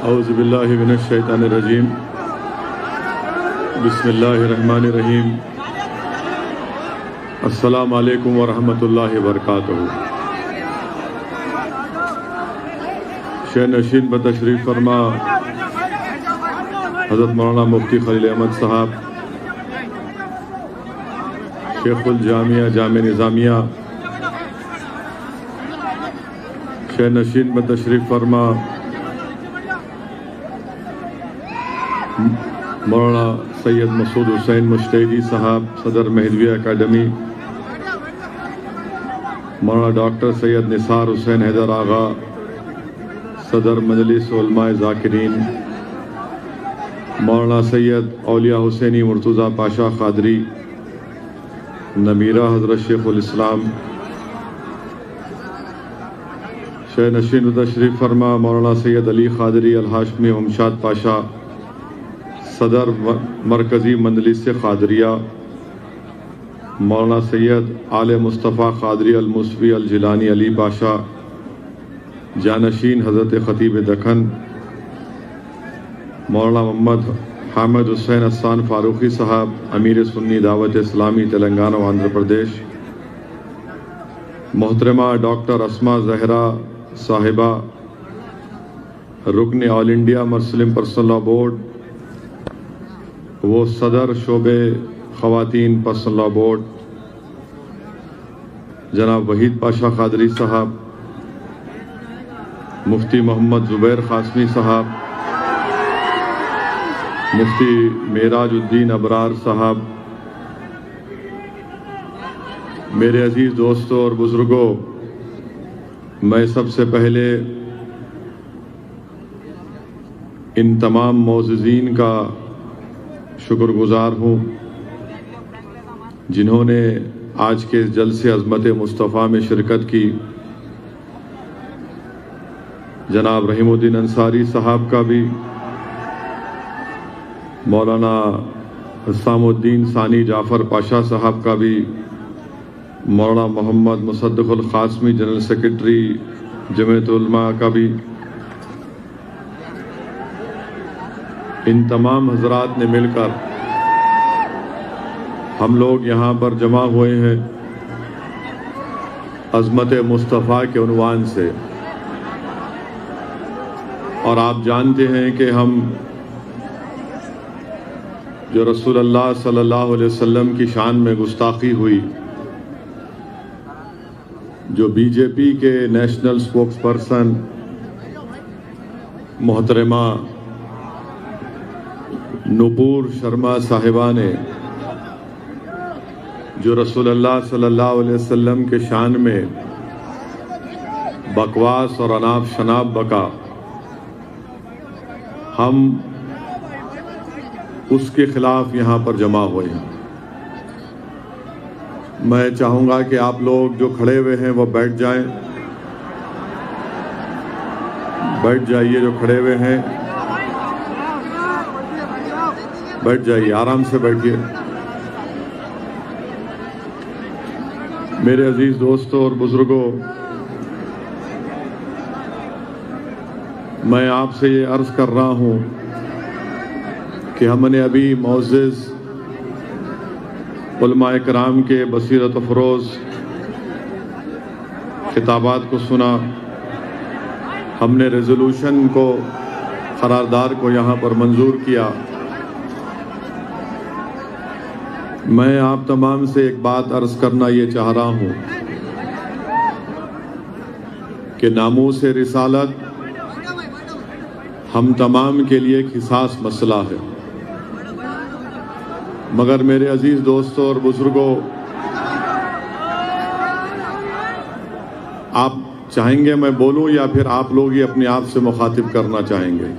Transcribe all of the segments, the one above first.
اعوذ باللہ من الشیطان الرجیم بسم اللہ الرحمن الرحیم السلام علیکم ورحمۃ اللہ وبرکاتہ۔ شہ نشین بتشریف فرما حضرت مولانا مفتی خلیل احمد صاحب، شیخ الجامعہ جامع نظامیہ، شہ نشین بتشریف فرما مولانا سید مسعود حسین مشتیری صاحب، صدر مہدویہ اکیڈمی، مولانا ڈاکٹر سید نثار حسین حیدر آغا، صدر مجلس علماء ذاکرین، مولانا سید اولیاء حسینی مرتضیٰ پاشا قادری، نمیرہ حضرت شیخ الاسلام، شہ نشین تشریف فرما مولانا سید علی قادری الہاشمی ہمشاد پاشا، صدر مرکزی مجلس قادریہ، مولانا سید آل مصطفیٰ قادری الموسوی الجیلانی علی پاشا، جانشین حضرت خطیب دکن، مولانا محمد حامد حسین احسان فاروقی صاحب، امیر سنی دعوت اسلامی تلنگانہ و آندھرا پردیش، محترمہ ڈاکٹر اسما زہرا صاحبہ، رکن all India Muslim personal law board, وہ صدر شعبے خواتین پرسنل لاء بورڈ، جناب وحید پاشا قادری صاحب، مفتی محمد زبیر قاسمی صاحب، مفتی معراج الدین ابرار صاحب، میرے عزیز دوستوں اور بزرگوں، میں سب سے پہلے ان تمام معززین کا شکر گزار ہوں جنہوں نے آج کے جلسے عظمت مصطفیٰ میں شرکت کی۔ جناب رحیم الدین انصاری صاحب کا بھی، مولانا حسام الدین ثانی جعفر پاشا صاحب کا بھی، مولانا محمد مصدق القاسمی جنرل سیکرٹری جمعیت علماء کا بھی، ان تمام حضرات نے مل کر ہم لوگ یہاں پر جمع ہوئے ہیں عظمت مصطفیٰ کے عنوان سے، اور آپ جانتے ہیں کہ ہم جو رسول اللہ صلی اللہ علیہ وسلم کی شان میں گستاخی ہوئی، جو بی جے پی کے نیشنل اسپوکس پرسن محترمہ نپور شرما صاحبہ نے جو رسول اللہ صلی اللہ علیہ وسلم کے شان میں بکواس اور اناپ شناپ بکا، ہم اس کے خلاف یہاں پر جمع ہوئے ہیں۔ میں چاہوں گا کہ آپ لوگ جو کھڑے ہوئے ہیں وہ بیٹھ جائیں، بیٹھ جائیے، جو کھڑے ہوئے ہیں بیٹھ جائیے، آرام سے بیٹھیے۔ میرے عزیز دوستوں اور بزرگوں، میں آپ سے یہ عرض کر رہا ہوں کہ ہم نے ابھی معزز علماء کرام کے بصیرت افروز خطابات کو سنا، ہم نے ریزولوشن کو، قرارداد کو یہاں پر منظور کیا۔ میں آپ تمام سے ایک بات عرض کرنا یہ چاہ رہا ہوں کہ ناموس رسالت ہم تمام کے لیے ایک حساس مسئلہ ہے، مگر میرے عزیز دوستوں اور بزرگوں، آپ چاہیں گے میں بولوں یا پھر آپ لوگ ہی اپنے آپ سے مخاطب کرنا چاہیں گے؟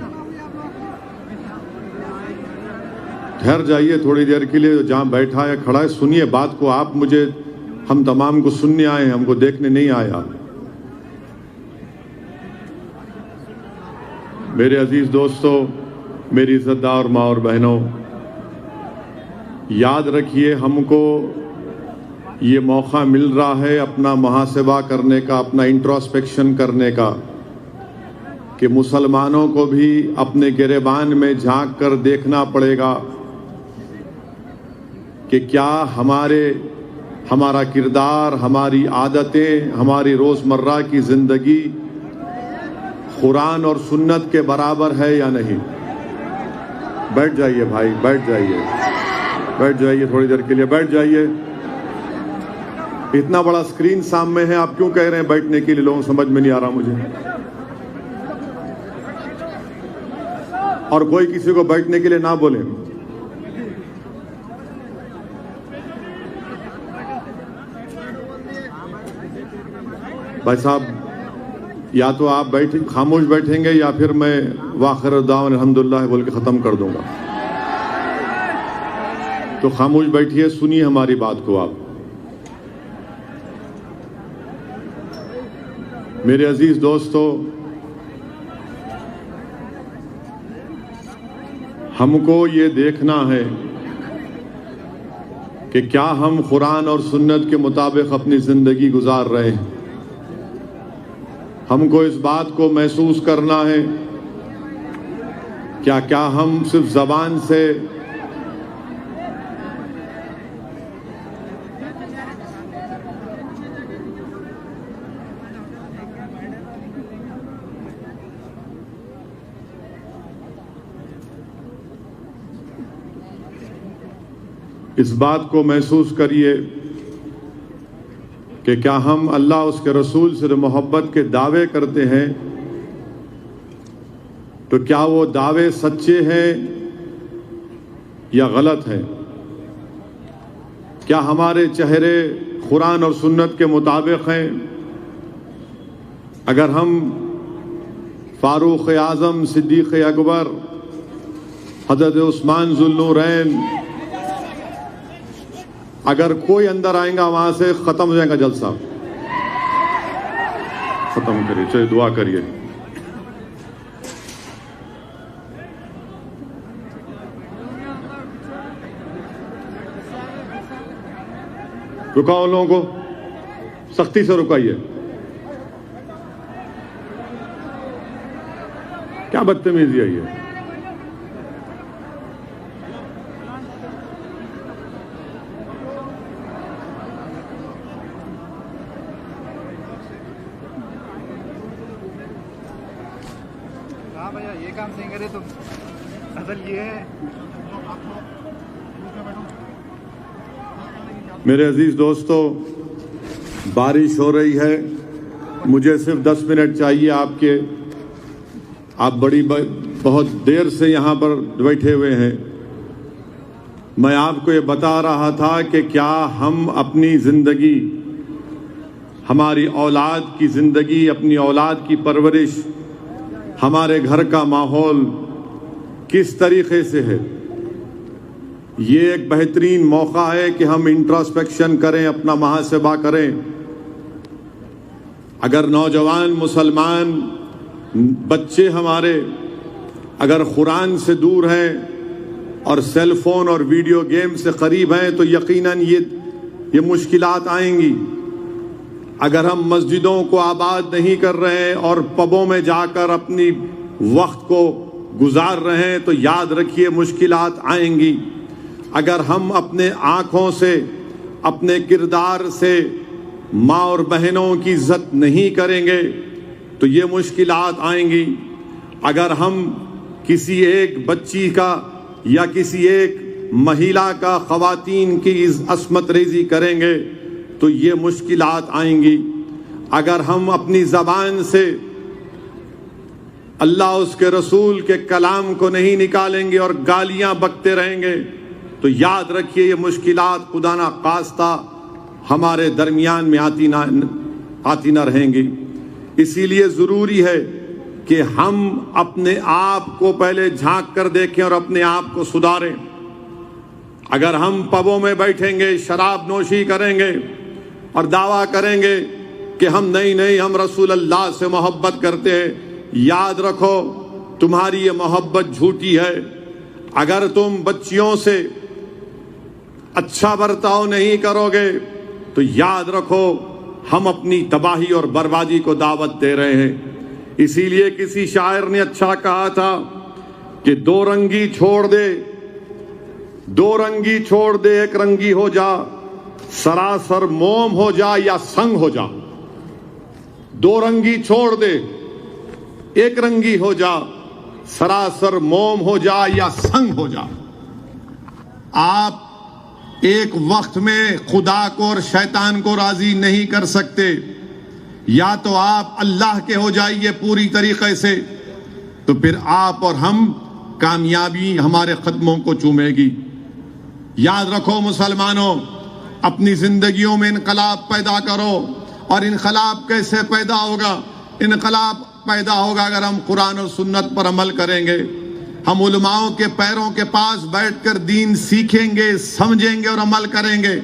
ٹھہر جائیے تھوڑی دیر کے لیے، جہاں بیٹھا ہے کھڑا ہے سنیے بات کو، آپ مجھے، ہم تمام کو سننے آئے ہیں، ہم کو دیکھنے نہیں آیا۔ میرے عزیز دوستوں، میری عزت دار ماں اور بہنوں، یاد رکھیے ہم کو یہ موقع مل رہا ہے اپنا محاسبہ کرنے کا، اپنا انٹروسپیکشن کرنے کا کہ مسلمانوں کو بھی اپنے گریبان میں جھانک کر دیکھنا پڑے گا کہ کیا ہمارا کردار، ہماری عادتیں، ہماری روزمرہ کی زندگی قرآن اور سنت کے برابر ہے یا نہیں۔ بیٹھ جائیے بھائی، بیٹھ جائیے تھوڑی دیر کے لیے، بیٹھ جائیے۔ اتنا بڑا اسکرین سامنے ہے، آپ کیوں کہہ رہے ہیں بیٹھنے کے لیے؟ لوگوں سمجھ میں نہیں آ رہا مجھے۔ اور کوئی کسی کو بیٹھنے کے لیے نہ بولے۔ بھائی صاحب، یا تو آپ خاموش بیٹھیں گے یا پھر میں وآخر دعوانا الحمدللہ بول کے ختم کر دوں گا۔ تو خاموش بیٹھیے، سنیے ہماری بات کو آپ۔ میرے عزیز دوستو، ہم کو یہ دیکھنا ہے کہ کیا ہم قرآن اور سنت کے مطابق اپنی زندگی گزار رہے ہیں۔ ہم کو اس بات کو محسوس کرنا ہے کیا ہم صرف زبان سے اس بات کو محسوس کریے کہ کیا ہم اللہ اس کے رسول سے محبت کے دعوے کرتے ہیں تو کیا وہ دعوے سچے ہیں یا غلط ہیں؟ کیا ہمارے چہرے قرآن اور سنت کے مطابق ہیں؟ اگر ہم فاروق اعظم، صدیق اکبر، حضرت عثمان ذو النورین، اگر کوئی اندر آئیں گا وہاں سے ختم ہو جائے گا جلسہ۔ ختم کریے، چلیے دعا کریے۔ رکاؤ ان لوگوں کو، سختی سے رکائیے۔ کیا بدتمیزی ہے یہ؟ ہاں بھیا، یہ کام نہیں کرے تو اصل یہ ہے۔ میرے عزیز دوستو، بارش ہو رہی ہے، مجھے صرف 10 منٹ چاہیے آپ کے۔ آپ بہت دیر سے یہاں پر بیٹھے ہوئے ہیں۔ میں آپ کو یہ بتا رہا تھا کہ کیا ہم اپنی زندگی، ہماری اولاد کی زندگی، اپنی اولاد کی پرورش، ہمارے گھر کا ماحول کس طریقے سے ہے؟ یہ ایک بہترین موقع ہے کہ ہم انٹراسپیکشن کریں، اپنا محاسبہ کریں۔ اگر نوجوان مسلمان بچے ہمارے اگر قرآن سے دور ہیں اور سیل فون اور ویڈیو گیم سے قریب ہیں تو یقیناً یہ مشکلات آئیں گی۔ اگر ہم مسجدوں کو آباد نہیں کر رہے اور پبوں میں جا کر اپنی وقت کو گزار رہے ہیں تو یاد رکھیے مشکلات آئیں گی۔ اگر ہم اپنے آنکھوں سے، اپنے کردار سے ماں اور بہنوں کی عزت نہیں کریں گے تو یہ مشکلات آئیں گی۔ اگر ہم کسی ایک بچی کا یا کسی ایک مہیلا کا خواتین کی عصمت ریزی کریں گے تو یہ مشکلات آئیں گی۔ اگر ہم اپنی زبان سے اللہ اس کے رسول کے کلام کو نہیں نکالیں گے اور گالیاں بکتے رہیں گے تو یاد رکھیے یہ مشکلات خدا نہ خواستہ ہمارے درمیان میں آتی نہ رہیں گی۔ اسی لیے ضروری ہے کہ ہم اپنے آپ کو پہلے جھانک کر دیکھیں اور اپنے آپ کو سدھاریں۔ اگر ہم پبوں میں بیٹھیں گے، شراب نوشی کریں گے اور دعویٰ کریں گے کہ ہم نہیں ہم رسول اللہ سے محبت کرتے ہیں، یاد رکھو تمہاری یہ محبت جھوٹی ہے۔ اگر تم بچیوں سے اچھا برتاؤ نہیں کرو گے تو یاد رکھو ہم اپنی تباہی اور بربادی کو دعوت دے رہے ہیں۔ اسی لیے کسی شاعر نے اچھا کہا تھا کہ دو رنگی چھوڑ دے، دو رنگی چھوڑ دے، ایک رنگی ہو جا، سراسر موم ہو جا یا سنگ ہو جا۔ دو رنگی چھوڑ دے، ایک رنگی ہو جا، سراسر موم ہو جا یا سنگ ہو جا۔ آپ ایک وقت میں خدا کو اور شیطان کو راضی نہیں کر سکتے، یا تو آپ اللہ کے ہو جائیے پوری طریقے سے، تو پھر آپ اور ہم کامیابی ہمارے قدموں کو چومے گی۔ یاد رکھو مسلمانوں، اپنی زندگیوں میں انقلاب پیدا کرو۔ اور انقلاب کیسے پیدا ہوگا؟ انقلاب پیدا ہوگا اگر ہم قرآن اور سنت پر عمل کریں گے۔ ہم علماؤں کے پیروں کے پاس بیٹھ کر دین سیکھیں گے، سمجھیں گے اور عمل کریں گے۔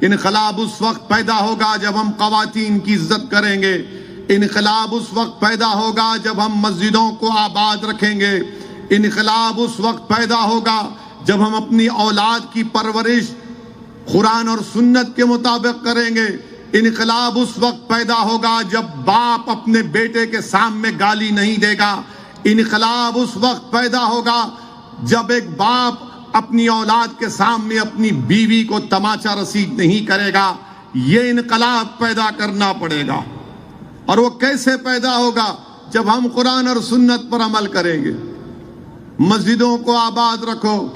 انقلاب اس وقت پیدا ہوگا جب ہم خواتین کی عزت کریں گے۔ انقلاب اس وقت پیدا ہوگا جب ہم مسجدوں کو آباد رکھیں گے۔ انقلاب اس وقت پیدا ہوگا جب ہم اپنی اولاد کی پرورش قرآن اور سنت کے مطابق کریں گے۔ انقلاب اس وقت پیدا ہوگا جب باپ اپنے بیٹے کے سامنے گالی نہیں دے گا۔ انقلاب اس وقت پیدا ہوگا جب ایک باپ اپنی اولاد کے سامنے اپنی بیوی کو تماچا رسید نہیں کرے گا۔ یہ انقلاب پیدا کرنا پڑے گا۔ اور وہ کیسے پیدا ہوگا؟ جب ہم قرآن اور سنت پر عمل کریں گے۔ مسجدوں کو آباد رکھو۔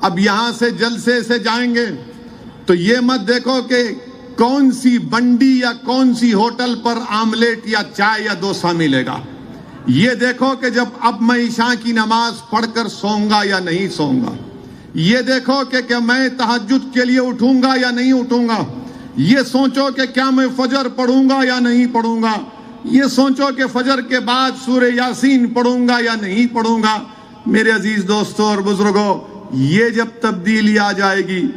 اب یہاں سے جلسے سے جائیں گے تو یہ مت دیکھو کہ کون سی بنڈی یا کون سی ہوٹل پر آملیٹ یا چائے یا ڈوسا ملے گا۔ یہ دیکھو کہ جب اب میں عشاء کی نماز پڑھ کر سوؤں گا یا نہیں سوؤں گا۔ یہ دیکھو کہ میں تہجد کے لیے اٹھوں گا یا نہیں اٹھوں گا۔ یہ سوچو کہ کیا میں فجر پڑھوں گا یا نہیں پڑھوں گا۔ یہ سوچو کہ فجر کے بعد سورہ یاسین پڑھوں گا یا نہیں پڑھوں گا۔ میرے عزیز دوستوں اور بزرگوں، یہ جب تبدیلی آ جائے گی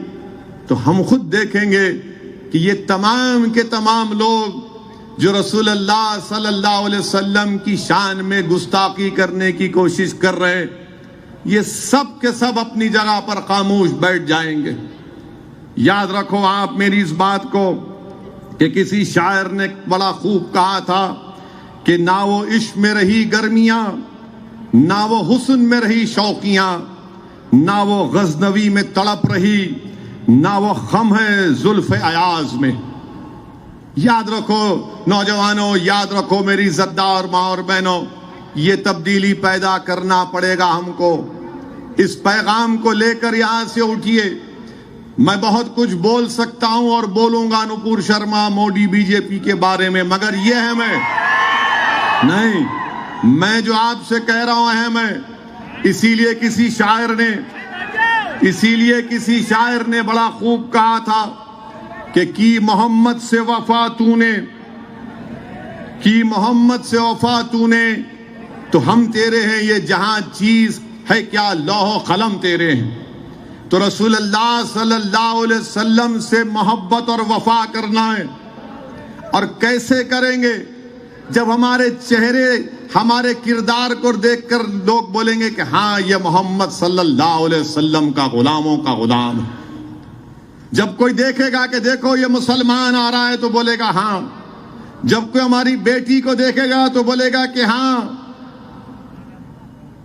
تو ہم خود دیکھیں گے کہ یہ تمام کے تمام لوگ جو رسول اللہ صلی اللہ علیہ وسلم کی شان میں گستاخی کرنے کی کوشش کر رہے، یہ سب کے سب اپنی جگہ پر خاموش بیٹھ جائیں گے۔ یاد رکھو آپ میری اس بات کو کہ کسی شاعر نے بڑا خوب کہا تھا کہ نہ وہ عشق میں رہی گرمیاں، نہ وہ حسن میں رہی شوقیاں، نہ وہ غزنوی میں تڑپ رہی، نہ وہ خم ہے زلف ایاز میں۔ یاد رکھو نوجوانوں، یاد رکھو میری زدار ماں اور بہنوں، یہ تبدیلی پیدا کرنا پڑے گا ہم کو۔ اس پیغام کو لے کر یہاں سے اٹھیے۔ میں بہت کچھ بول سکتا ہوں اور بولوں گا نپور شرما، موڈی، بی جے پی کے بارے میں، مگر یہ اہم ہے نہیں، میں جو آپ سے کہہ رہا ہوں اہم ہے۔ اسی لیے کسی شاعر نے بڑا خوب کہا تھا کہ کی محمد سے وفا تو نے تو ہم تیرے ہیں، یہ جہاں چیز ہے کیا لوح و قلم تیرے ہیں۔ تو رسول اللہ صلی اللہ علیہ وسلم سے محبت اور وفا کرنا ہے۔ اور کیسے کریں گے؟ جب ہمارے چہرے، ہمارے کردار کو دیکھ کر لوگ بولیں گے کہ ہاں یہ محمد صلی اللہ علیہ وسلم کا غلاموں کا غلام ہے۔ جب کوئی دیکھے گا کہ دیکھو یہ مسلمان آ رہا ہے تو بولے گا ہاں۔ جب کوئی ہماری بیٹی کو دیکھے گا تو بولے گا کہ ہاں۔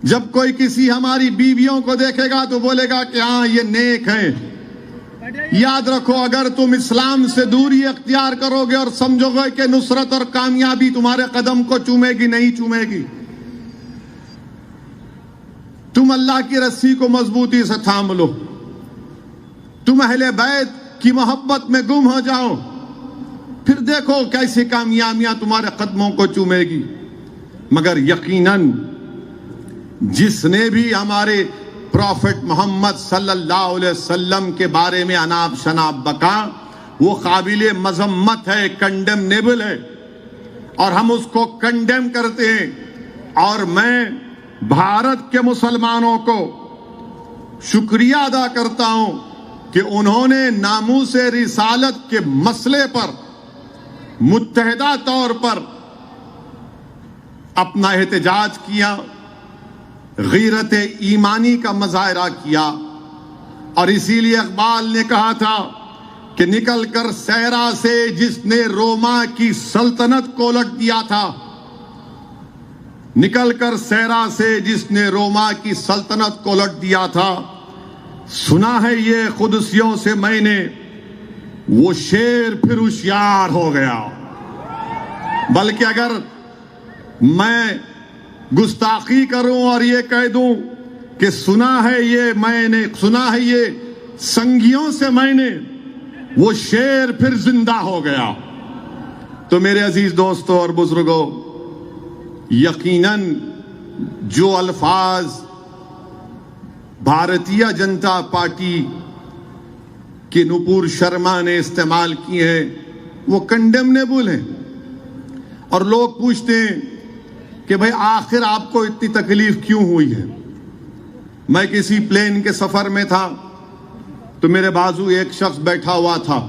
جب کوئی کسی ہماری بیویوں کو دیکھے گا تو بولے گا کہ ہاں یہ نیک ہیں۔ یاد رکھو اگر تم اسلام سے دوری اختیار کرو گے اور سمجھو گے کہ نصرت اور کامیابی تمہارے قدم کو چومے گی، نہیں چومے گی۔ تم اللہ کی رسی کو مضبوطی سے تھام لو، تم اہل بیت کی محبت میں گم ہو جاؤ، پھر دیکھو کیسی کامیابیاں تمہارے قدموں کو چومے گی۔ مگر یقیناً جس نے بھی ہمارے پروفٹ محمد صلی اللہ علیہ وسلم کے بارے میں اناب شناب بکا، وہ قابل مذمت ہے، کنڈیمنیبل ہے، اور ہم اس کو کنڈیم کرتے ہیں۔ اور میں بھارت کے مسلمانوں کو شکریہ ادا کرتا ہوں کہ انہوں نے ناموس رسالت کے مسئلے پر متحدہ طور پر اپنا احتجاج کیا، غیرت ایمانی کا مظاہرہ کیا۔ اور اسی لیے اقبال نے کہا تھا کہ نکل کر صحرا سے جس نے روما کی سلطنت کو الٹ دیا تھا، نکل کر سیرا سے جس نے روما کی سلطنت کو الٹ دیا تھا، سنا ہے یہ قدسیوں سے میں نے، وہ شیر پھر ہوشیار ہو گیا۔ بلکہ اگر میں گستاخی کروں اور یہ کہہ دوں کہ سنا ہے یہ سنگیوں سے میں نے، وہ شیر پھر زندہ ہو گیا۔ تو میرے عزیز دوستوں اور بزرگوں، یقیناً جو الفاظ بھارتیہ جنتا پارٹی کے نپور شرما نے استعمال کیے ہیں وہ کنڈیمنیبل ہیں، اور لوگ پوچھتے ہیں کہ بھئی آخر آپ کو اتنی تکلیف کیوں ہوئی ہے؟ میں کسی پلین کے سفر میں تھا تو میرے بازو ایک شخص بیٹھا ہوا تھا،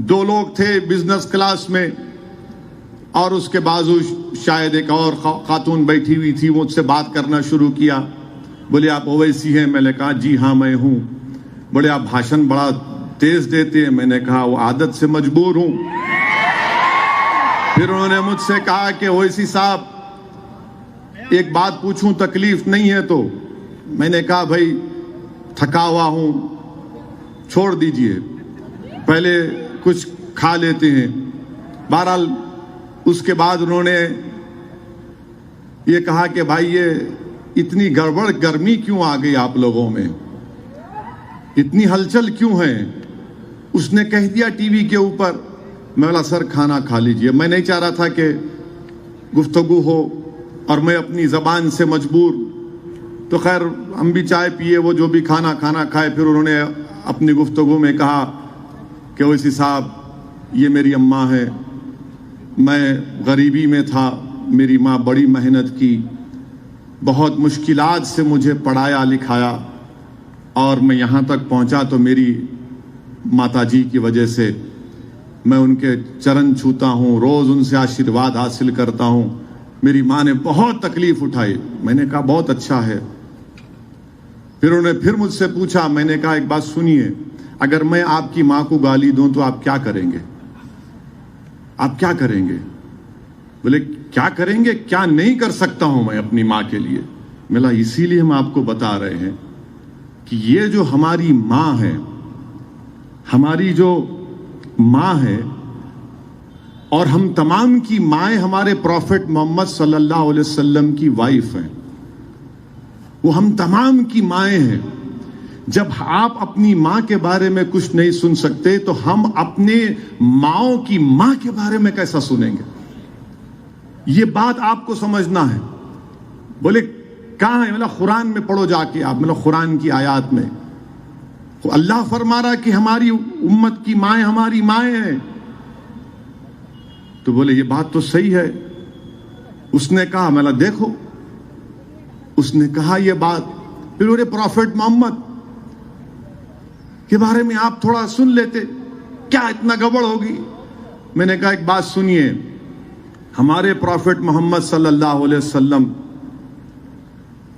2 لوگ تھے بزنس کلاس میں، اور اس کے بازو شاید ایک اور خاتون بیٹھی ہوئی تھی۔ مجھ سے بات کرنا شروع کیا، بولے آپ اویسی ہیں؟ میں نے کہا جی ہاں میں ہوں۔ بولے آپ بھاشن بڑا تیز دیتے ہیں؟ میں نے کہا وہ عادت سے مجبور ہوں۔ پھر انہوں نے مجھ سے کہا کہ اویسی صاحب ایک بات پوچھوں، تکلیف نہیں ہے تو؟ میں نے کہا بھائی تھکا ہوا ہوں، چھوڑ دیجئے، پہلے کچھ کھا لیتے ہیں۔ بہرحال اس کے بعد انہوں نے یہ کہا کہ بھائی یہ اتنی گڑبڑ گرمی کیوں آ گئی آپ لوگوں میں، اتنی ہلچل کیوں ہے؟ اس نے کہہ دیا ٹی وی کے اوپر۔ میں بولا سر کھانا کھا لیجئے، میں نہیں چاہ رہا تھا کہ گفتگو ہو اور میں اپنی زبان سے مجبور۔ تو خیر ہم بھی چائے پیے، وہ جو بھی کھانا کھائے۔ پھر انہوں نے اپنی گفتگو میں کہا کہ اویسی صاحب یہ میری اماں ہے، میں غریبی میں تھا، میری ماں بڑی محنت کی، بہت مشکلات سے مجھے پڑھایا لکھایا، اور میں یہاں تک پہنچا تو میری ماتا جی کی وجہ سے۔ میں ان کے چرن چھوتا ہوں، روز ان سے آشیرواد حاصل کرتا ہوں۔ میری ماں نے بہت تکلیف اٹھائی۔ میں نے کہا بہت اچھا ہے۔ پھر انہوں نے پھر مجھ سے پوچھا، میں نے کہا ایک بات سنیے، اگر میں آپ کی ماں کو گالی دوں تو آپ کیا کریں گے؟ آپ کیا کریں گے؟ بولے کیا کریں گے؟ کیا نہیں کر سکتا ہوں میں اپنی ماں کے لیے؟ ملا اسی لیے ہم آپ کو بتا رہے ہیں کہ یہ جو ہماری ماں ہے، ہماری جو ماں ہے، اور ہم تمام کی مائیں ہمارے پروفٹ محمد صلی اللہ علیہ وسلم کی وائف ہیں، وہ ہم تمام کی مائیں ہیں۔ جب آپ اپنی ماں کے بارے میں کچھ نہیں سن سکتے تو ہم اپنے ماؤں کی ماں کے بارے میں کیسا سنیں گے؟ یہ بات آپ کو سمجھنا ہے۔ بولے کہاں ہے؟ مطلب قرآن میں پڑھو جا کے آپ، مطلب قرآن کی آیات میں اللہ فرما رہا کہ ہماری امت کی مائیں ہماری مائیں ہیں۔ تو بولے یہ بات تو صحیح ہے۔ اس نے کہا مطلب دیکھو، اس نے کہا یہ بات، پھر میرے پروفٹ محمد کے بارے میں آپ تھوڑا سن لیتے، کیا اتنا گڑبڑ ہوگی؟ میں نے کہا ایک بات سنیے، ہمارے پروفٹ محمد صلی اللہ علیہ وسلم،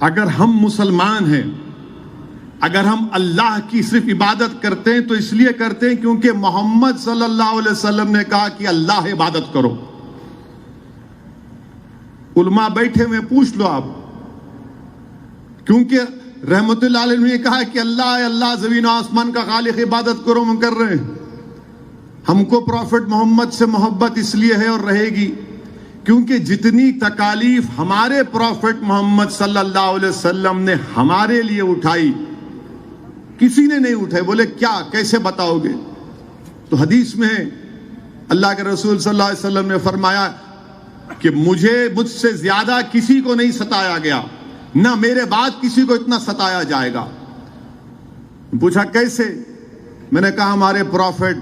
اگر ہم مسلمان ہیں، اگر ہم اللہ کی صرف عبادت کرتے ہیں تو اس لیے کرتے ہیں کیونکہ محمد صلی اللہ علیہ وسلم نے کہا کہ اللہ عبادت کرو۔ علماء بیٹھے ہوئے پوچھ لو آپ، کیونکہ رحمت اللہ علیہ نے کہا کہ اللہ ہے، اللہ زمین و آسمان کا خالق، عبادت کرو، ہم کر رہے ہیں۔ ہم کو پروفٹ محمد سے محبت اس لیے ہے اور رہے گی کیونکہ جتنی تکالیف ہمارے پروفٹ محمد صلی اللہ علیہ وسلم نے ہمارے لیے اٹھائی کسی نے نہیں اٹھائے۔ بولے کیا، کیسے بتاؤ گے؟ تو حدیث میں اللہ کے رسول صلی اللہ علیہ وسلم نے فرمایا کہ مجھ سے زیادہ کسی کو نہیں ستایا گیا، نہ میرے بعد کسی کو اتنا ستایا جائے گا۔ پوچھا کیسے؟ میں نے کہا ہمارے پروفٹ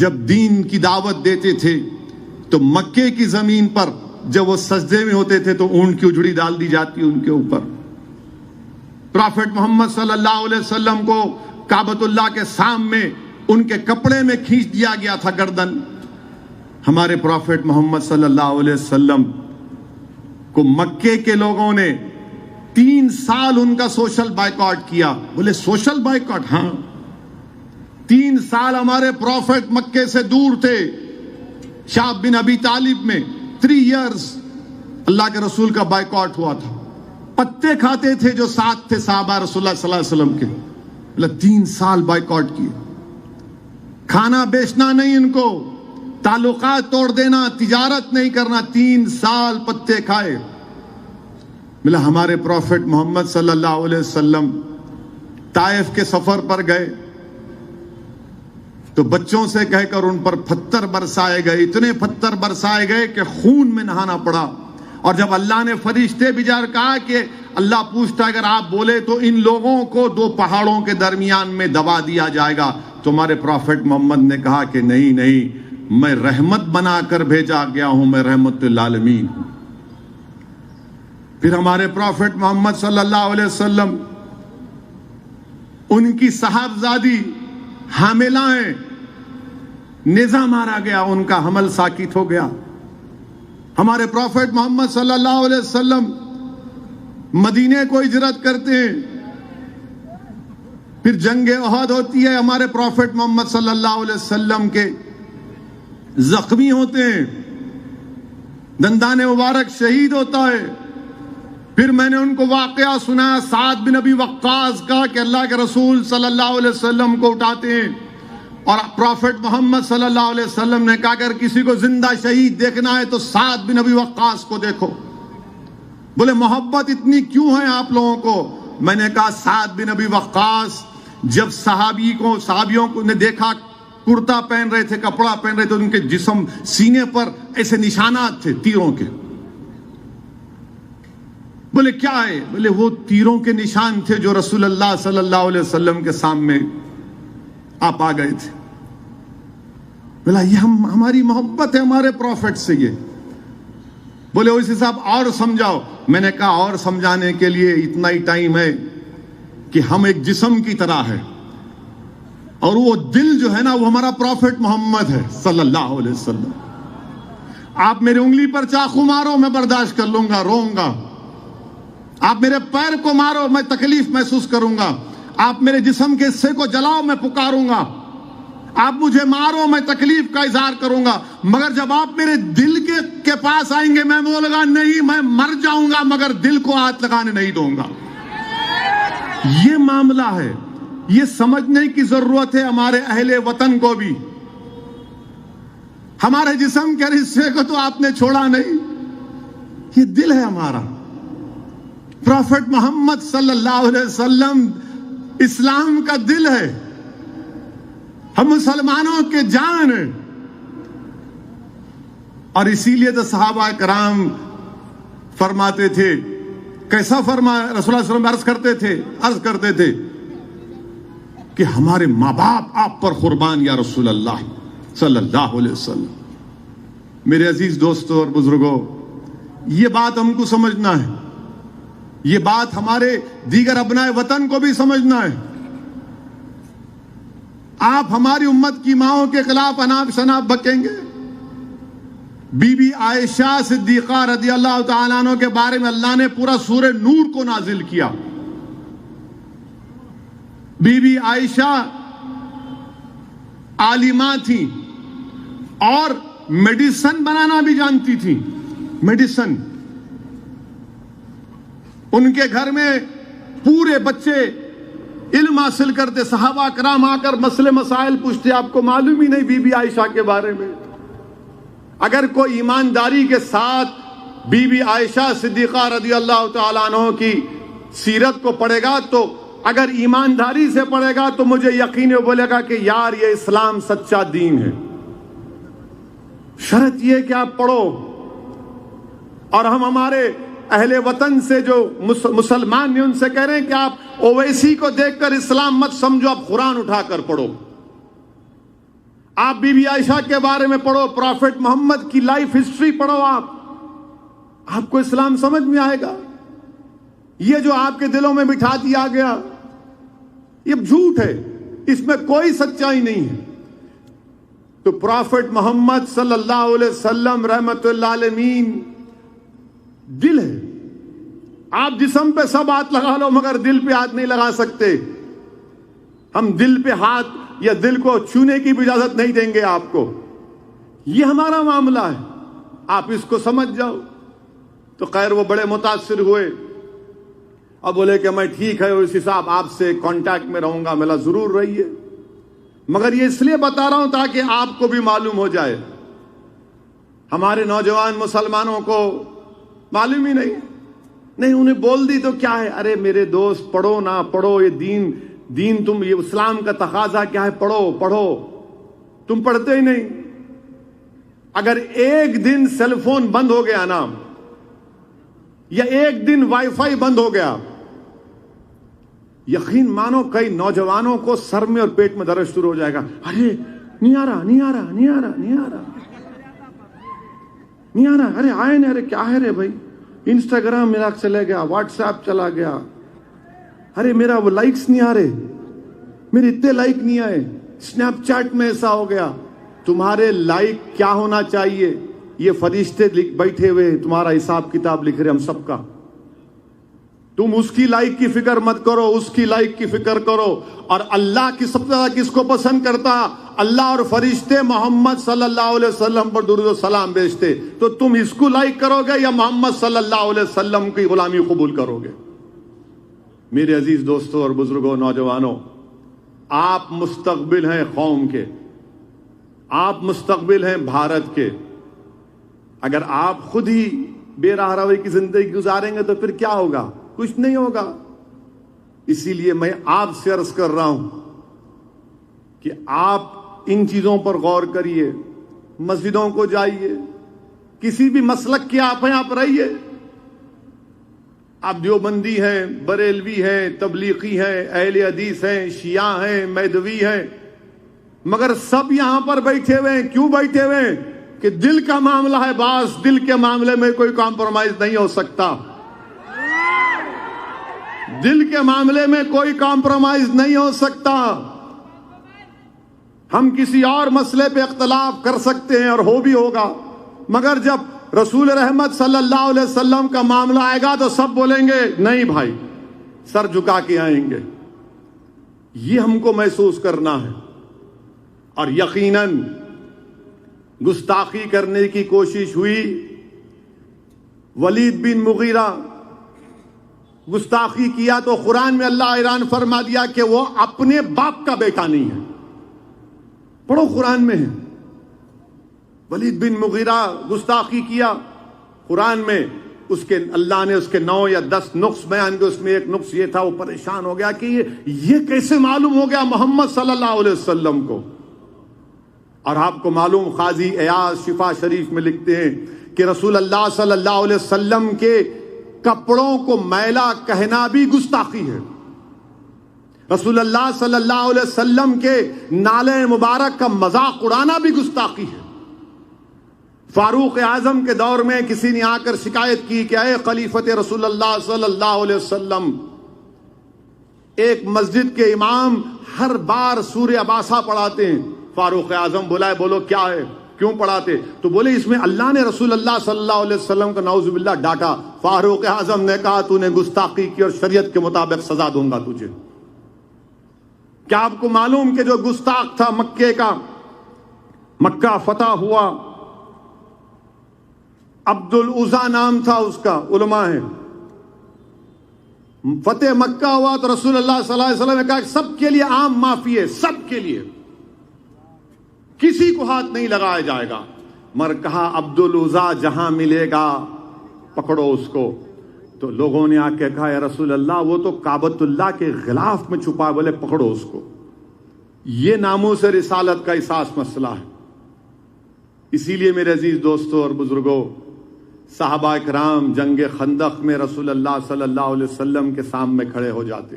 جب دین کی دعوت دیتے تھے تو مکے کی زمین پر جب وہ سجدے میں ہوتے تھے تو اونٹ کی اجڑی ڈال دی جاتی ان کے اوپر۔ پروفٹ محمد صلی اللہ علیہ وسلم کو کعبۃ اللہ کے سامنے ان کے کپڑے میں کھینچ دیا گیا تھا گردن۔ ہمارے پروفٹ محمد صلی اللہ علیہ وسلم کو مکے کے لوگوں نے 3 سال ان کا سوشل بائیکاٹ کیا۔ بولے سوشل بائیکاٹ؟ ہاں، 3 سال ہمارے پروفٹ مکے سے دور تھے، شعب بن ابی طالب میں 3 years اللہ کے رسول کا بائیکاٹ ہوا تھا. پتے کھاتے تھے جو ساتھ تھے صحابہ رسول اللہ صلی اللہ علیہ وسلم کے. 3 سال بائیکاٹ کیے. کھانا بیچنا نہیں ان کو, تعلقات توڑ دینا, تجارت نہیں کرنا. 3 سال پتے کھائے. ہمارے پروفٹ محمد صلی اللہ علیہ وسلم طائف کے سفر پر گئے تو بچوں سے کہہ کر ان پر پتھر برسائے گئے. اتنے پتھر برسائے گئے کہ خون میں نہانا پڑا. اور جب اللہ نے فرشتے بھیجا کہا کہ اللہ پوچھتا اگر آپ بولے تو ان لوگوں کو 2 پہاڑوں کے درمیان میں دبا دیا جائے گا, تو ہمارے پروفٹ محمد نے کہا کہ نہیں نہیں, میں رحمت بنا کر بھیجا گیا ہوں, میں رحمت للعالمین ہوں. پھر ہمارے پروفٹ محمد صلی اللہ علیہ وسلم, ان کی صاحبزادی حاملہ ہیں, نیزہ مارا گیا, ان کا حمل ساکت ہو گیا. ہمارے پروفٹ محمد صلی اللہ علیہ وسلم مدینے کو ہجرت کرتے ہیں. پھر جنگ احد ہوتی ہے, ہمارے پروفٹ محمد صلی اللہ علیہ وسلم کے زخمی ہوتے ہیں, دندان مبارک شہید ہوتا ہے. پھر میں نے ان کو واقعہ سنایا سعد بن ابی وقاص کا کہ اللہ کے رسول صلی اللہ علیہ وسلم کو اٹھاتے ہیں اور پروفٹ محمد صلی اللہ علیہ وسلم نے کہا اگر کسی کو زندہ شہید دیکھنا ہے تو سعد بن ابی وقاص کو دیکھو. بولے محبت اتنی کیوں ہے آپ لوگوں کو؟ میں نے کہا سعد بن ابی وقاص جب صحابیوں کو نے دیکھا کرتا پہن رہے تھے, کپڑا پہن رہے تھے, ان کے جسم سینے پر ایسے نشانات تھے تیروں کے. بولے کیا ہے؟ بولے وہ تیروں کے نشان تھے جو رسول اللہ صلی اللہ علیہ وسلم کے سامنے آپ آ گئے تھے. بولا یہ ہماری محبت ہے ہمارے پروفٹ سے. یہ بولے ویسے صاحب اور سمجھاؤ. میں نے کہا اور سمجھانے کے لیے اتنا ہی ٹائم ہے کہ ہم ایک جسم کی طرح ہے اور وہ دل جو ہے نا وہ ہمارا پروفٹ محمد ہے صلی اللہ علیہ وسلم. آپ میرے انگلی پر چاقو مارو میں برداشت کر لوں گا, روؤں گا. آپ میرے پیر کو مارو میں تکلیف محسوس کروں گا. آپ میرے جسم کے حصے کو جلاؤ میں پکاروں گا. آپ مجھے مارو میں تکلیف کا اظہار کروں گا. مگر جب آپ میرے دل کے پاس آئیں گے میں بولوں گا نہیں میں مر جاؤں گا مگر دل کو ہاتھ لگانے نہیں دوں گا. یہ معاملہ ہے. یہ سمجھنے کی ضرورت ہے ہمارے اہل وطن کو بھی. ہمارے جسم کے حصے کو تو آپ نے چھوڑا نہیں, یہ دل ہے ہمارا. پروفٹ محمد صلی اللہ علیہ وسلم اسلام کا دل ہے, ہم مسلمانوں کے جان ہیں. اور اسی لیے تو صحابہ کرام فرماتے تھے, کیسا فرمایا رسول اللہ صلی اللہ علیہ وسلم عرض کرتے تھے کہ ہمارے ماں باپ آپ پر قربان یا رسول اللہ صلی اللہ علیہ وسلم. میرے عزیز دوستوں اور بزرگوں, یہ بات ہم کو سمجھنا ہے, یہ بات ہمارے دیگر ابنائے وطن کو بھی سمجھنا ہے. آپ ہماری امت کی ماؤں کے خلاف اناپ شناپ بکیں گے. بی بی عائشہ صدیقہ رضی اللہ تعالیٰ عنہ کے بارے میں اللہ نے پورا سورہ نور کو نازل کیا. بی بی عائشہ عالمہ تھی اور میڈیسن بنانا بھی جانتی تھی. میڈیسن ان کے گھر میں پورے بچے علم حاصل کرتے. صحابہ کرام آ کر مسئلے مسائل پوچھتے, آپ کو معلوم ہی نہیں بی بی عائشہ کے بارے میں. اگر کوئی ایمانداری کے ساتھ بی بی عائشہ صدیقہ رضی اللہ تعالیٰ عنہ کی سیرت کو پڑھے گا تو اگر ایمانداری سے پڑھے گا تو مجھے یقین بولے گا کہ یار یہ اسلام سچا دین ہے. شرط یہ کہ آپ پڑھو. اور ہم ہمارے اہل وطن سے جو مسلمان ہیں ان سے کہہ رہے ہیں کہ آپ اویسی کو دیکھ کر اسلام مت سمجھو, آپ قرآن اٹھا کر پڑھو. آپ بی بی عائشہ کے بارے میں پڑھو, پروفٹ محمد کی لائف ہسٹری پڑھو. آپ کو اسلام سمجھ میں آئے گا. یہ جو آپ کے دلوں میں بٹھا دیا گیا یہ جھوٹ ہے, اس میں کوئی سچائی نہیں ہے. تو پروفٹ محمد صلی اللہ علیہ وسلم رحمت اللہ علیہ دل ہے. آپ جسم پہ سب ہاتھ لگا لو مگر دل پہ ہاتھ نہیں لگا سکتے. ہم دل پہ ہاتھ یا دل کو چھونے کی بھی اجازت نہیں دیں گے آپ کو. یہ ہمارا معاملہ ہے, آپ اس کو سمجھ جاؤ. تو خیر وہ بڑے متاثر ہوئے اب بولے کہ میں ٹھیک ہے اس حساب آپ سے کانٹیکٹ میں رہوں گا. ملا ضرور رہیے, مگر یہ اس لیے بتا رہا ہوں تاکہ آپ کو بھی معلوم ہو جائے. ہمارے نوجوان مسلمانوں کو معلوم ہی نہیں, انہیں بول دی تو کیا ہے, ارے میرے دوست پڑھو نہ پڑھو, یہ دین تم, یہ اسلام کا تقاضا کیا ہے, پڑھو. تم پڑھتے ہی نہیں. اگر ایک دن سیل فون بند ہو گیا نا, یا ایک دن وائی فائی بند ہو گیا, یقین مانو کئی نوجوانوں کو سر میں اور پیٹ میں درد شروع ہو جائے گا. ارے نہیں آ رہا, ارے آئے نہیں, ارے کیا ہے رے بھائی, انسٹاگرام میرا چلے گیا, واٹس ایپ چلا گیا, ارے میرا وہ لائکس نہیں آ رہے, میرے اتنے لائک نہیں آئے, اسنیپ چیٹ میں ایسا ہو گیا. تمہارے لائک کیا ہونا چاہیے, یہ فرشتے بیٹھے ہوئے تمہارا حساب کتاب لکھ رہے ہم سب کا. تم اس کی لائک کی فکر مت کرو, اس کی لائک کی فکر کرو. اور اللہ کی سب سے زیادہ کس کو پسند کرتا, اللہ اور فرشتے محمد صلی اللہ علیہ وسلم پر درود و سلام بھیجتے. تو تم اس کو لائک کرو گے یا محمد صلی اللہ علیہ وسلم کی غلامی قبول کرو گے؟ میرے عزیز دوستوں اور بزرگوں, نوجوانوں, آپ مستقبل ہیں قوم کے, آپ مستقبل ہیں بھارت کے. اگر آپ خود ہی بے راہ روی کی زندگی گزاریں گے تو پھر کیا ہوگا؟ کچھ نہیں ہوگا. اسی لیے میں آپ سے عرض کر رہا ہوں کہ آپ ان چیزوں پر غور کریے, مسجدوں کو جائیے, کسی بھی مسلک کے آپ ہیں آپ رہیے. آپ دیوبندی ہیں, بریلوی ہیں, تبلیغی ہیں, اہل حدیث ہیں, شیعہ ہیں, میدوی ہیں, مگر سب یہاں پر بیٹھے ہوئے ہیں. کیوں بیٹھے ہوئے ہیں؟ کہ دل کا معاملہ ہے, باس دل کے معاملے میں کوئی کمپرومائز نہیں ہو سکتا. دل کے معاملے میں کوئی کمپرومائز نہیں ہو سکتا. ہم کسی اور مسئلے پہ اختلاف کر سکتے ہیں اور ہو بھی ہوگا, مگر جب رسول رحمت صلی اللہ علیہ وسلم کا معاملہ آئے گا تو سب بولیں گے نہیں بھائی, سر جھکا کے آئیں گے. یہ ہم کو محسوس کرنا ہے. اور یقیناً گستاخی کرنے کی کوشش ہوئی. ولید بن مغیرہ گستاخی کیا تو قرآن میں اللہ اعلان فرما دیا کہ وہ اپنے باپ کا بیٹا نہیں ہے. پڑھو قرآن میں ہے. ولید بن مغیرہ گستاخی کیا, قرآن میں اس کے اللہ نے اس کے 9 یا 10 نقص بیان کیے. اس میں ایک نقص یہ تھا, وہ پریشان ہو گیا کہ یہ کیسے معلوم ہو گیا محمد صلی اللہ علیہ وسلم کو. اور آپ کو معلوم, قاضی ایاز شفا شریف میں لکھتے ہیں کہ رسول اللہ صلی اللہ علیہ وسلم کے کپڑوں کو میلا کہنا بھی گستاخی ہے. رسول اللہ صلی اللہ علیہ وسلم کے نالے مبارک کا مذاق اڑانا بھی گستاخی ہے. فاروق اعظم کے دور میں کسی نے آ کر شکایت کی کہ اے خلیفت رسول اللہ صلی اللہ علیہ وسلم, ایک مسجد کے امام ہر بار سورہ عباسہ پڑھاتے ہیں. فاروق اعظم بلائے, بولو کیا ہے, کیوں پڑھاتے؟ تو بولے اس میں اللہ نے رسول اللہ صلی اللہ علیہ وسلم کا نعوذ باللہ ڈانٹا. فاروق اعظم نے کہا تو نے گستاخی کی اور شریعت کے مطابق سزا دوں گا تجھے. کیا آپ کو معلوم کہ جو گستاخ تھا مکے کا, مکہ فتح ہوا, عبد العزا نام تھا اس کا, علماء ہیں, فتح مکہ ہوا تو رسول اللہ صلی اللہ علیہ وسلم نے کہا کہ سب کے لیے عام معافی ہے, سب کے لیے, کسی کو ہاتھ نہیں لگایا جائے گا. مگر کہا عبد العزا جہاں ملے گا پکڑو اس کو. تو لوگوں نے آ کے کہا یا رسول اللہ وہ تو کعبۃ اللہ کے غلاف میں چھپا, بولے پکڑو اس کو. یہ ناموس رسالت کا اساس مسئلہ ہے. اسی لیے میرے عزیز دوستوں اور بزرگوں, صحابہ کرام جنگ خندق میں رسول اللہ صلی اللہ علیہ وسلم کے سامنے کھڑے ہو جاتے,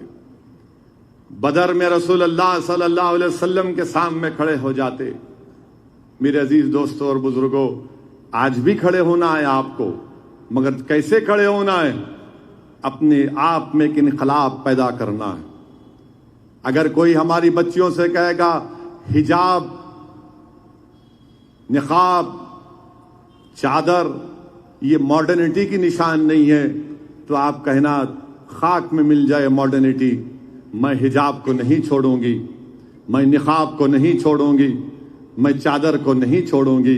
بدر میں رسول اللہ صلی اللہ علیہ وسلم کے سامنے کھڑے ہو جاتے. میرے عزیز دوستوں اور بزرگوں, آج بھی کھڑے ہونا ہے آپ کو, مگر کیسے کھڑے ہونا ہے؟ اپنے آپ میں ایک انقلاب پیدا کرنا ہے. اگر کوئی ہماری بچیوں سے کہے گا حجاب, نقاب, چادر یہ ماڈرنٹی کی نشان نہیں ہے, تو آپ کہنا خاک میں مل جائے ماڈرنٹی, میں حجاب کو نہیں چھوڑوں گی, میں نقاب کو نہیں چھوڑوں گی, میں چادر کو نہیں چھوڑوں گی.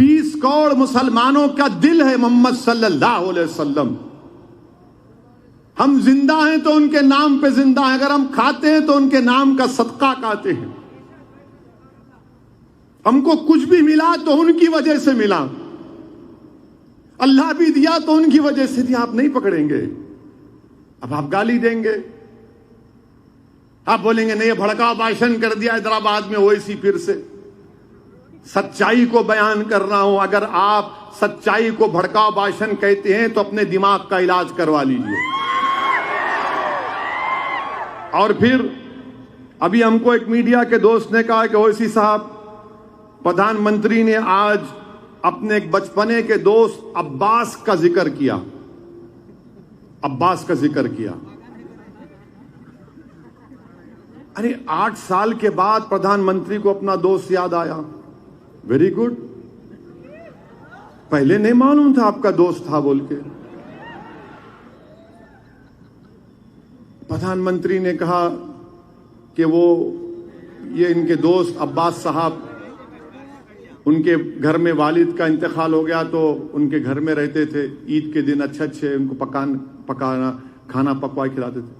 20 کروڑ مسلمانوں کا دل ہے محمد صلی اللہ علیہ وسلم. ہم زندہ ہیں تو ان کے نام پہ زندہ ہیں، اگر ہم کھاتے ہیں تو ان کے نام کا صدقہ کھاتے ہیں. ہم کو کچھ بھی ملا تو ان کی وجہ سے ملا، اللہ بھی دیا تو ان کی وجہ سے دیا. آپ نہیں پکڑیں گے. اب آپ گالی دیں گے، آپ بولیں گے نہیں یہ بھڑکاؤ بھاشن کر دیا حیدرآباد میں اویسی پھر سے. سچائی کو بیان کر رہا ہوں. اگر آپ سچائی کو بھڑکاؤ بھاشن کہتے ہیں تو اپنے دماغ کا علاج کروا لیجئے. اور پھر ابھی ہم کو ایک میڈیا کے دوست نے کہا کہ اویسی صاحب، پردھان منتری نے آج اپنے ایک بچپنے کے دوست عباس کا ذکر کیا. عباس کا ذکر کیا. ارے 8 سال کے بعد پردھان منتری کو اپنا دوست یاد آیا. Very good. پہلے نہیں معلوم تھا آپ کا دوست تھا بول کے. پردھان منتری نے کہا کہ وہ یہ ان کے دوست عباس صاحب، ان کے گھر میں والد کا انتقال ہو گیا تو ان کے گھر میں رہتے تھے. عید کے دن اچھے ان کو پکانا کھانا پکوائے کھلاتے تھے.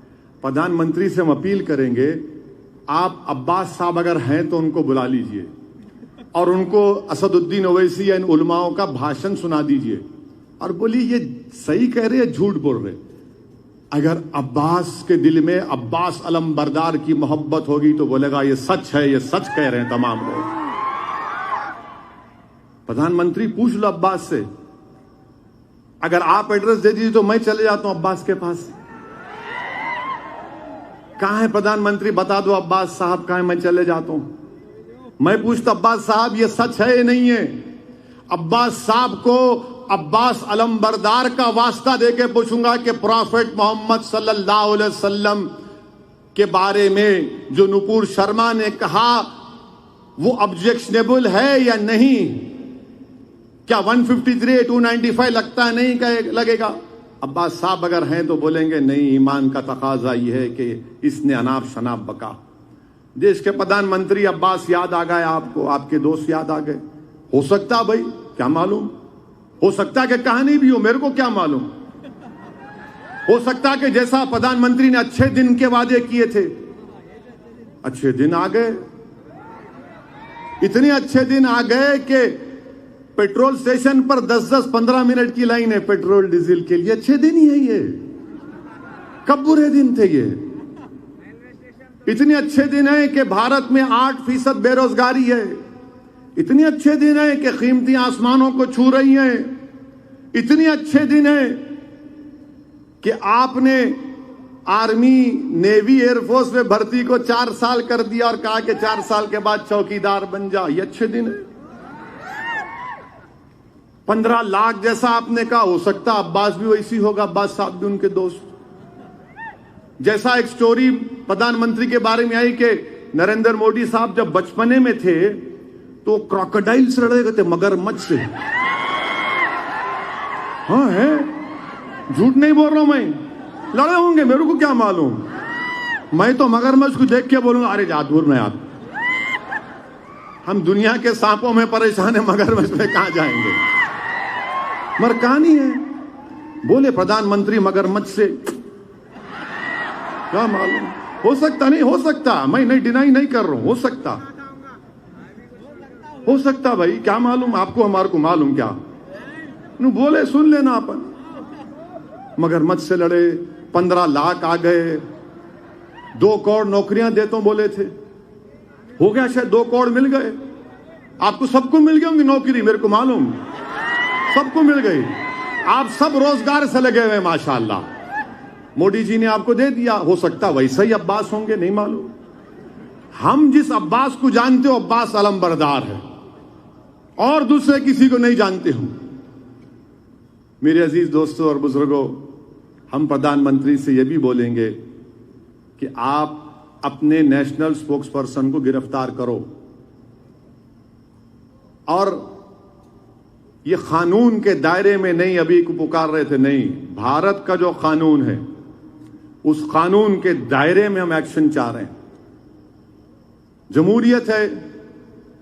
پردھان منتری سے ہم اپیل کریں گے، آپ عباس صاحب اگر ہیں تو ان کو بلا لیجئے اور ان کو اسد الدین اویسی یا ان علماؤں کا بھاشن سنا دیجئے اور بولیے یہ صحیح کہہ رہے ہیں جھوٹ بول رہے. اگر عباس کے دل میں عباس علم بردار کی محبت ہوگی تو بولے گا یہ سچ ہے، یہ سچ کہہ رہے ہیں تمام لوگ. پردھان منتری پوچھ لو عباس سے. اگر آپ ایڈریس دے دیجیے تو میں چلے جاتا ہوں عباس کے پاس. کہاں ہے پردھان منتری بتا دو عباس صاحب کہاں ہے، میں چلے جاتا ہوں. میں پوچھتا عباس صاحب یہ سچ ہے یا نہیں ہے. عباس صاحب کو عباس علم بردار کا واسطہ دے کے پوچھوں گا کہ پروفیٹ محمد صلی اللہ علیہ وسلم کے بارے میں جو نپور شرما نے کہا وہ آبجیکشنیبل ہے یا نہیں. کیا 153 295 لگتا ہے نہیں کہ لگے گا. عباس صاحب اگر ہیں تو بولیں گے نہیں، ایمان کا تقاضا یہ ہے کہ اس نے اناپ شناپ بکا. دیش کے پردھان منتری عباس یاد آ گئے آپ کو، آپ کے دوست یاد آ گئے. ہو سکتا بھائی، کیا معلوم، ہو سکتا کہ کہانی بھی ہو، میرے کو کیا معلوم. ہو سکتا کہ جیسا پردھان منتری نے اچھے دن کے وعدے کیے تھے اچھے دن آ گئے. اتنے اچھے دن آ گئے کہ پیٹرول سٹیشن پر 10-15 منٹ کی لائن ہے پیٹرول ڈیزل کے لیے. اچھے دن ہی ہے یہ. کب برے دن تھے یہ؟ اتنے اچھے دن ہیں کہ بھارت میں 8% بے روزگاری ہے. اتنے اچھے دن ہیں کہ قیمتیں آسمانوں کو چھو رہی ہیں. اتنے اچھے دن ہیں کہ آپ نے آرمی، نیوی، ایئر فورس میں بھرتی کو 4 سال کر دیا اور کہا کہ 4 سال کے بعد چوکیدار بن جا. یہ اچھے دن ہیں. 15 لاکھ جیسا آپ نے کہا، ہو سکتا عباس بھی ویسی ہوگا، عباس صاحب بھی ان کے دوست. جیسا ایک سٹوری پردھان منتری کے بارے میں آئی کہ نریندر مودی صاحب جب بچپنے میں تھے تو کراکوڈائل سے لڑے گئے تھے، مگرمچھ سے. ہاں ہے، جھوٹ نہیں بول رہا ہوں میں. لڑے ہوں گے، میرے کو کیا معلوم. میں تو مگرمچھ کو دیکھ کے بولوں گا ارے جا دور میں آپ. ہم دنیا کے سانپوں میں پریشان ہیں، مگرمچھ میں کہاں جائیں گے. مرکانی ہے. بولے پردھان منتری مگرمچھ سے، کیا معلوم. ہو سکتا نہیں ہو سکتا، میں نہیں ڈینائی نہیں کر رہا ہوں. ہو سکتا بھائی، کیا معلوم آپ کو ہمارے کو معلوم کیا. بولے سن لینا اپن. مگرمچھ سے لڑے، 15 لاکھ آ گئے. 2 کروڑ نوکریاں دیتا ہوں بولے تھے، ہو گیا شاید 2 کروڑ مل گئے. آپ کو سب کو مل گئی ہوں گی نوکری، میرے کو معلوم سب کو مل گئی. آپ سب روزگار سے لگے ہوئے ماشاءاللہ. مودی جی نے آپ کو دے دیا. ہو سکتا ویسا ہی عباس ہوں گے، نہیں معلوم. ہم جس عباس کو جانتے ہو عباس علم بردار ہے، اور دوسرے کسی کو نہیں جانتے ہوں. میرے عزیز دوستوں اور بزرگوں، ہم پردھان منتری سے یہ بھی بولیں گے کہ آپ اپنے نیشنل سپوکس پرسن کو گرفتار کرو. اور یہ قانون کے دائرے میں نہیں، ابھی کو پکار رہے تھے، نہیں، بھارت کا جو قانون ہے اس قانون کے دائرے میں ہم ایکشن چاہ رہے ہیں. جمہوریت ہے،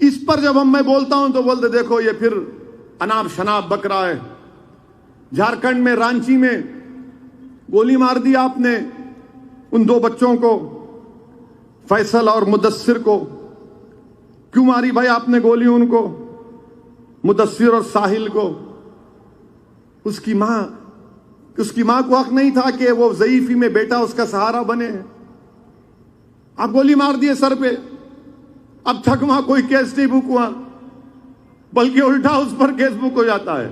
اس پر جب میں بولتا ہوں تو بولتے دیکھو یہ پھر اناب شناب بک رہا ہے. جھارکھنڈ میں رانچی میں گولی مار دی آپ نے ان 2 بچوں کو, فیصل اور مدثر کو. کیوں ماری بھائی آپ نے گولی ان کو, مدثر اور ساحل کو؟ اس کی ماں کو حق نہیں تھا کہ وہ ضعیفی میں بیٹا اس کا سہارا بنے؟ آپ گولی مار دیے سر پہ. اب تک وہاں کوئی کیس نہیں بک ہوا, بلکہ الٹا اس پر کیس بک ہو جاتا ہے.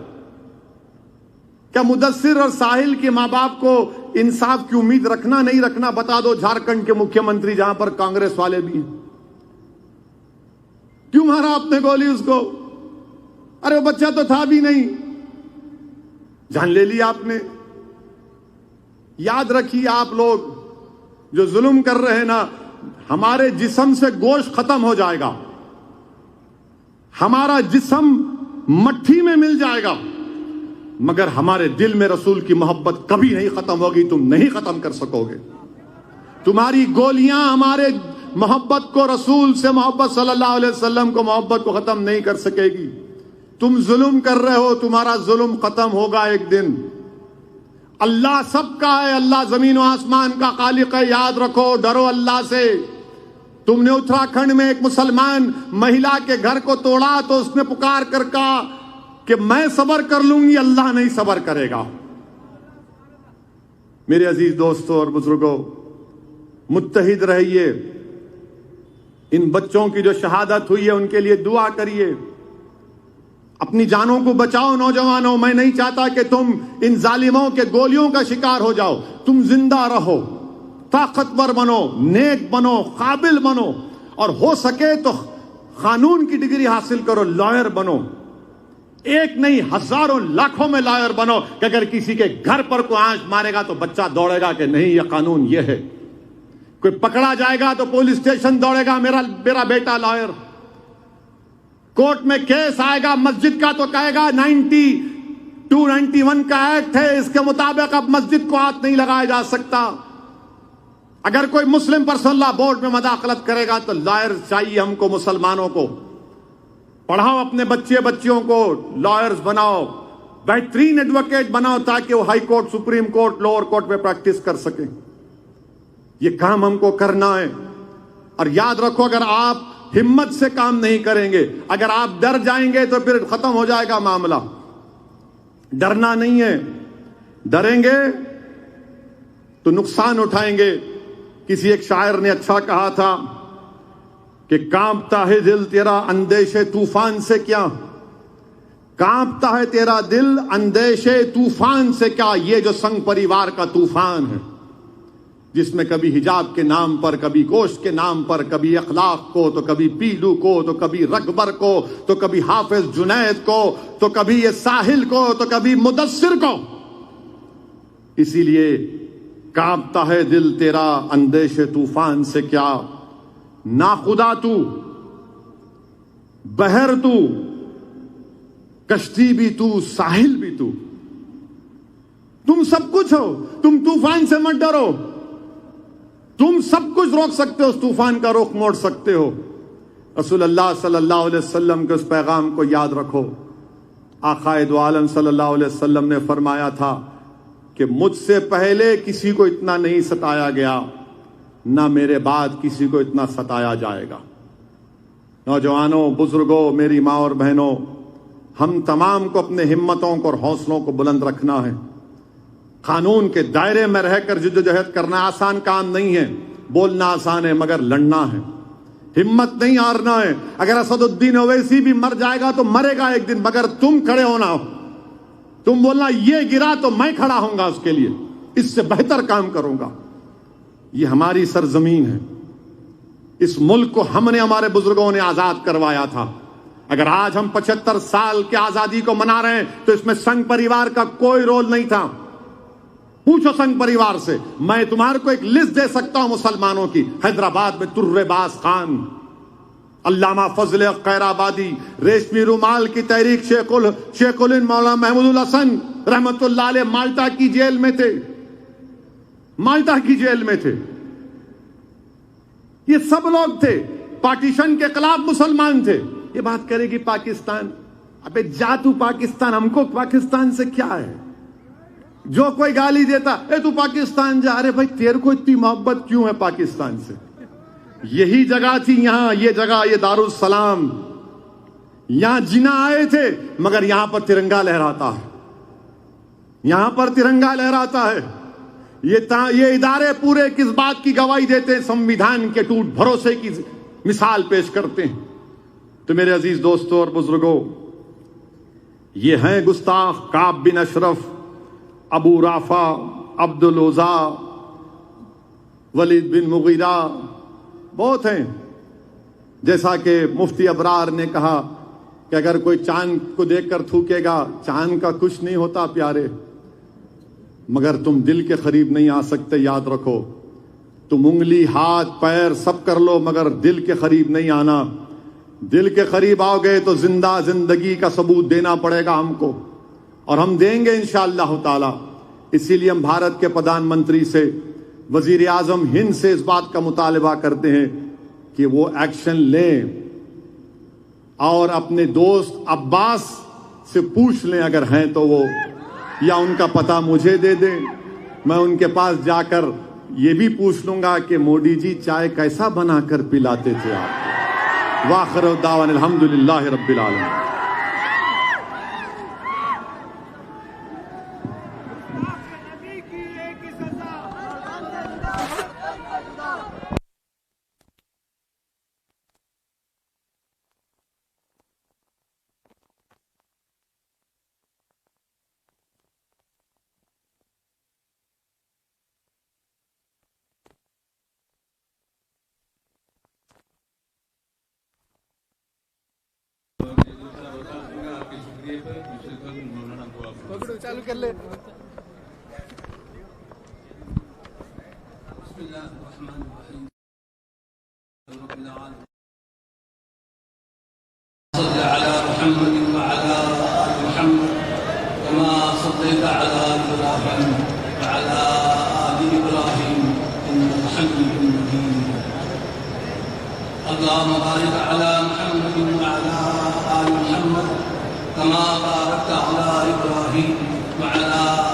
کیا مدثر اور ساحل کے ماں باپ کو انصاف کی امید رکھنا نہیں رکھنا بتا دو. جھارکھنڈ کے مکھیہ منتری جہاں پر کانگریس والے بھی ہیں, کیوں مارا آپ نے گولی اس کو؟ ارے وہ بچہ تو تھا بھی نہیں, جان لے لی آپ نے. یاد رکھیے آپ لوگ جو ظلم کر رہے ہیں نا, ہمارے جسم سے گوشت ختم ہو جائے گا, ہمارا جسم مٹھی میں مل جائے گا, مگر ہمارے دل میں رسول کی محبت کبھی نہیں ختم ہوگی. تم نہیں ختم کر سکو گے. تمہاری گولیاں ہمارے محبت کو, رسول سے محبت صلی اللہ علیہ وسلم کو محبت کو ختم نہیں کر سکے گی. تم ظلم کر رہے ہو, تمہارا ظلم ختم ہوگا ایک دن. اللہ سب کا ہے, اللہ زمین و آسمان کا خالق ہے. یاد رکھو, ڈرو اللہ سے. تم نے اتراکھنڈ میں ایک مسلمان مہیلا کے گھر کو توڑا تو اس نے پکار کر کہا کہ میں صبر کر لوں گی, اللہ نہیں صبر کرے گا. میرے عزیز دوستوں اور بزرگوں, متحد رہیے. ان بچوں کی جو شہادت ہوئی ہے ان کے لیے دعا کریے. اپنی جانوں کو بچاؤ نوجوانوں. میں نہیں چاہتا کہ تم ان ظالموں کے گولیوں کا شکار ہو جاؤ. تم زندہ رہو, طاقتور بنو, نیک بنو, قابل بنو, اور ہو سکے تو قانون کی ڈگری حاصل کرو, لائر بنو. ایک نہیں, ہزاروں لاکھوں میں لائر بنو کہ اگر کسی کے گھر پر کوئی آنچ مارے گا تو بچہ دوڑے گا کہ نہیں یہ قانون یہ ہے. کوئی پکڑا جائے گا تو پولیس اسٹیشن دوڑے گا, میرا بیٹا لائر. کورٹ میں کیس آئے گا مسجد کا تو کہے گا 9291 کا ایکٹ ہے, اس کے مطابق اب مسجد کو ہاتھ نہیں لگایا جا سکتا. اگر کوئی مسلم پرسنل لا بورڈ میں مداخلت کرے گا تو لائر چاہیے ہم کو. مسلمانوں کو پڑھاؤ, اپنے بچیوں کو لائرز بناؤ, بہترین ایڈوکیٹ بناؤ تاکہ وہ high court, supreme court, lower court میں پریکٹس کر سکیں. یہ کام ہم کو کرنا ہے. اور یاد رکھو, اگر آپ ہمت سے کام نہیں کریں گے, اگر آپ ڈر جائیں گے تو پھر ختم ہو جائے گا معاملہ. ڈرنا نہیں ہے, ڈریں گے تو نقصان اٹھائیں گے. کسی ایک شاعر نے اچھا کہا تھا کہ کانپتا ہے دل تیرا اندیشے طوفان سے کیا, کانپتا ہے تیرا دل اندیشے طوفان سے کیا. یہ جو سنگ پریوار کا طوفان ہے, جس میں کبھی حجاب کے نام پر, کبھی گوشت کے نام پر, کبھی اخلاق کو, تو کبھی پیلو کو, تو کبھی رکبر کو, تو کبھی حافظ جنید کو, تو کبھی یہ ساحل کو, تو کبھی مدثر کو. اسی لیے کانپتا ہے دل تیرا اندیشے طوفان سے کیا, ناخدا تو, بحر تو, کشتی بھی تو, ساحل بھی تو. تم سب کچھ ہو, تم طوفان سے مت ڈرو. تم سب کچھ روک سکتے ہو, اس طوفان کا رخ موڑ سکتے ہو. رسول اللہ صلی اللہ علیہ وسلم کے اس پیغام کو یاد رکھو. آقا دو عالم صلی اللہ علیہ وسلم نے فرمایا تھا کہ مجھ سے پہلے کسی کو اتنا نہیں ستایا گیا, نہ میرے بعد کسی کو اتنا ستایا جائے گا. نوجوانوں, بزرگوں, میری ماں اور بہنوں, ہم تمام کو اپنے ہمتوں کو اور حوصلوں کو بلند رکھنا ہے. قانون کے دائرے میں رہ کر جدوجہد کرنا آسان کام نہیں ہے. بولنا آسان ہے مگر لڑنا ہے. ہمت نہیں ہارنا ہے. اگر اسد الدین اویسی بھی مر جائے گا تو مرے گا ایک دن, مگر تم کھڑے ہونا, تم بولنا یہ گرا تو میں کھڑا ہوں گا اس کے لیے, اس سے بہتر کام کروں گا. یہ ہماری سرزمین ہے. اس ملک کو ہم نے, ہمارے بزرگوں نے آزاد کروایا تھا. اگر آج ہم 75 سال کی آزادی کو منا رہے ہیں تو اس میں سنگ پریوار کا کوئی رول نہیں تھا. پوچھو سنگ پریوار سے, میں تمہارے کو ایک لسٹ دے سکتا ہوں مسلمانوں کی. حیدرآباد میں ترے باز خان, علامہ فضل خیر آبادی, ریشمی رومال کی تحریک شیخ الہند مولانا محمود الحسن رحمت اللہ علیہ مالٹا کی جیل میں تھے, مالٹا کی جیل میں تھے. یہ سب لوگ تھے, پارٹیشن کے خلاف مسلمان تھے. یہ بات کرے گی پاکستان. ابے جا تو پاکستان, ہم کو پاکستان سے کیا ہے؟ جو کوئی گالی دیتا اے تو پاکستان جا رہے, بھائی تیرے کو اتنی محبت کیوں ہے پاکستان سے؟ یہی جگہ تھی یہاں, یہ جگہ, یہ دارالسلام, یہاں جنا آئے تھے, مگر یہاں پر ترنگا لہراتا ہے, یہاں پر ترنگا لہراتا ہے. یہ ادارے پورے کس بات کی گواہی دیتے ہیں؟ سمویدھان کے ٹوٹ بھروسے کی مثال پیش کرتے ہیں. تو میرے عزیز دوستوں اور بزرگوں, یہ ہیں گستاخ کعب بن اشرف, ابو رافع, عبد العزا, ولید بن مغیرہ, بہت ہیں. جیسا کہ مفتی ابرار نے کہا کہ اگر کوئی چاند کو دیکھ کر تھوکے گا, چاند کا کچھ نہیں ہوتا پیارے, مگر تم دل کے قریب نہیں آ سکتے. یاد رکھو, تم انگلی, ہاتھ, پیر سب کر لو, مگر دل کے قریب نہیں آنا. دل کے قریب آؤ گے تو زندہ زندگی کا ثبوت دینا پڑے گا ہم کو, اور ہم دیں گے انشاءاللہ تعالی. اسی لیے ہم بھارت کے پردھان منتری سے, وزیر اعظم ہند سے اس بات کا مطالبہ کرتے ہیں کہ وہ ایکشن لیں, اور اپنے دوست عباس سے پوچھ لیں اگر ہیں تو وہ, یا ان کا پتہ مجھے دے دیں. میں ان کے پاس جا کر یہ بھی پوچھ لوں گا کہ مودی جی چائے کیسا بنا کر پلاتے تھے آپ کو. وآخر دعوانا الحمدللہ رب العالمین. چالو کر لے. بسم اللہ الرحمن الرحیم. رب العالمین صل علی محمد وعلى آل محمد كما صليت على إبراهيم وعلى آل إبراهيم إنك حميد مجيد. اللهم بارك على محمد وعلى آل محمد كما باركت على إبراهيم وعلى